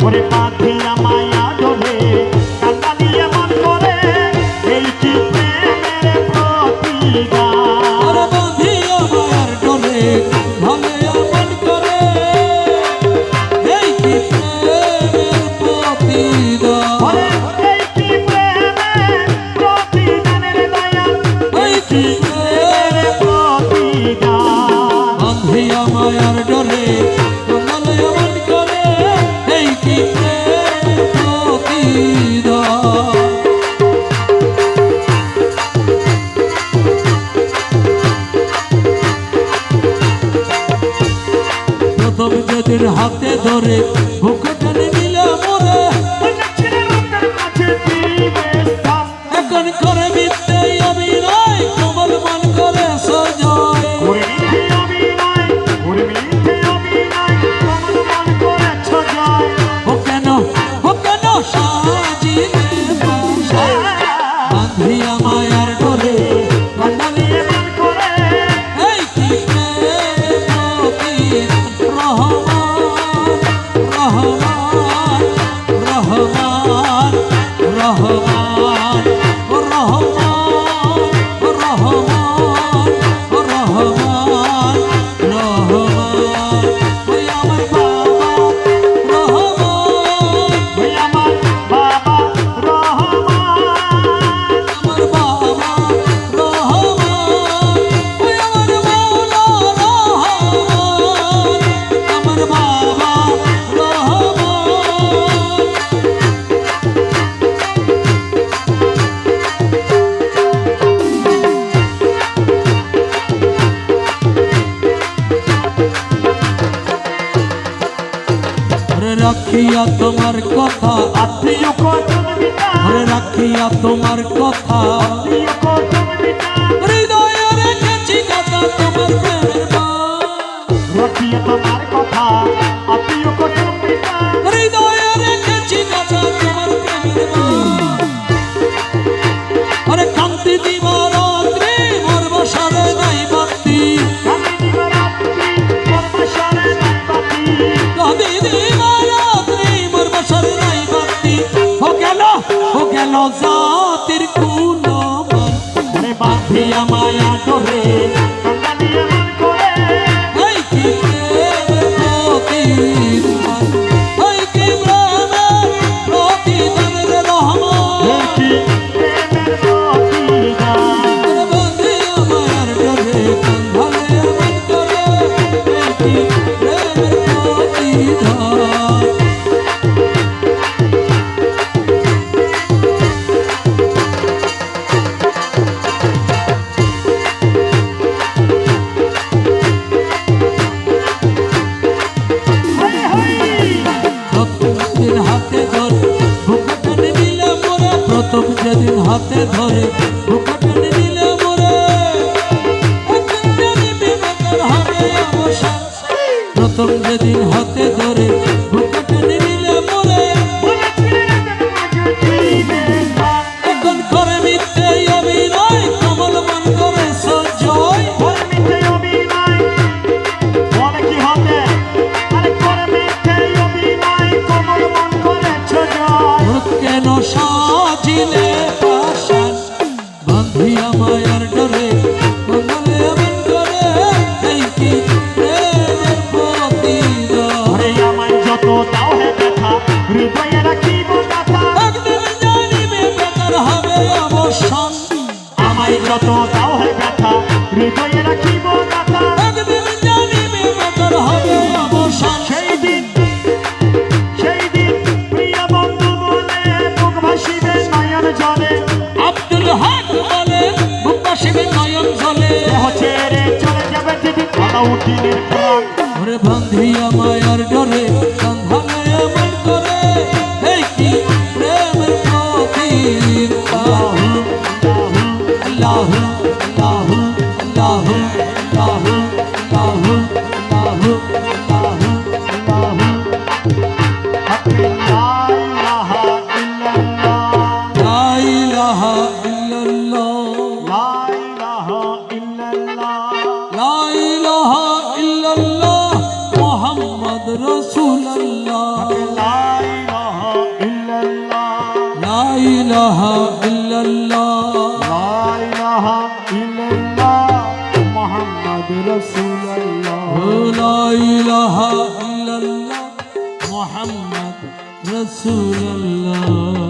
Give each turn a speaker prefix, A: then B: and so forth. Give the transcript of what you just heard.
A: ওরে পাথিয়া মায়া ডোরে কান্দালিয়া মন করে এই কি প্রেমের প্রতিদান
B: ওরে বাঁধিয়া মায়ার ডোরে কান্দালিয়া মন করে এই কি প্রেমের প্রতিদান
A: ওরে এই কি প্রেমের প্রতিদানের দয়াল এই কি প্রেমের প্রতিদান
B: বাঁধিয়া মায়ার ডোরে কান্দালিয়া মন করে এই কি প্রেমের প্রতিদান প্রথম যেদিন হাতে ধরে বুকে টেনে নিলে মোরে এখন করে মিথ্যে অভিনয় কোমল মন করে সজয় ও কেন সাজিলে বাসায় বাঁধিয়া মায়ার ডোরে কান্দালিয়া মন করে এই কি প্রেমের প্রতিদান রহমান রহমান রহমান রহমান রহমান রহমান রহমান ওই আমার বাবা রহমান
A: আমার বাবা রহমান
B: আমার বাবা রহমান ওই আমার মাওলা রহমান আমার বাবা রহমান ওরে রাখিয়া তোমার কথা
A: আত্মীয় কজন বিনা
B: ওরে রাখিয়া তোমার কথা
A: আত্মীয় কজন বিনা
B: হৃদয়ে রেখেছি কথা তোমার প্রেমের বাণ
A: রাখিয়া তোমার কথা আত্মীয় কজন বিনা
B: হৃদয়ে রেখেছি কথা তোমার প্রেমের বাণ আরে কান্তি দিবারাত্রি মোর বসারে নাই বাতি
A: কান্দি দিবারাত্রি পরমেশ্বরে নাই বাতি
B: কান্তি দিবারাত্রি মোর বসারে নাই বাতি ও গেল জাতির কুলমান
A: আরে বাঁধিয়া মায়া ডোরে কান্দালিয়া মন করে
B: এই কি প্রেমের প্রতিদান এই কি প্রেমের প্রতিদান রে রহমান
A: এই কি প্রেমের প্রতিদান
B: ওরে বাঁধিয়া মায়ার ডোরে কান্দালিয়া মন করে এই কি প্রেমের প্রতিদান
A: হাই হাই
B: প্রথম যেদিন হাতে ধরে বুকে টেনে নিলে মোরে প্রথম যেদিন হাতে ধরে বুকে টেনে নিলে মোরে এখন জানি বিবেকের হবে অবসান প্রথম যেদিন হাতে ধরে বুকে টেনে নিলে মোরে এখন করে মিথ্যে অভিনয় কমল মন করে সঞ্জয় কেন সাজিলে পাশান বাঁধিয়া মায়ার ডোরে কান্দালিয়া মন করে এই কি প্রেমের প্রতিদান একদিন জানিবে বেকার হবে অবসান
A: যত দাও হে ব্যথা হৃদয়ে রাখিব গাথা
B: একদিন জানিবে বেকার হবে অবসান
A: সেই দিন প্রিয় বন্ধু বলে বুক ভাসিবে নয়ন জলে
B: আব্দুল হক বলে বুক ভাসিবে নয়ন জলে
A: দেহ ছেড়ে চলে যাবে যেদিন আলাউদ্দিনের প্রাণ
B: ওরে বাঁধিয়া মায়ার ডোরে কান্দালিয়া মন করে এই কি প্রেমের প্রতিদান আল্লাহ আল্লাহ আল্লাহ আল্লাহ আল্লাহ আল্লাহ আল্লাহ লা ইলাহা ইল্লাল্লাহ লা ইলাহা ইল্লাল্লাহ ইলাহা ইল্লাল্লাহ
A: লা ইলাহা ইল্লাল্লাহ মুহাম্মদ রাসূলুল্লাহ
B: লা ইলাহা ইল্লাল্লাহ মুহাম্মদ রাসূলুল্লাহ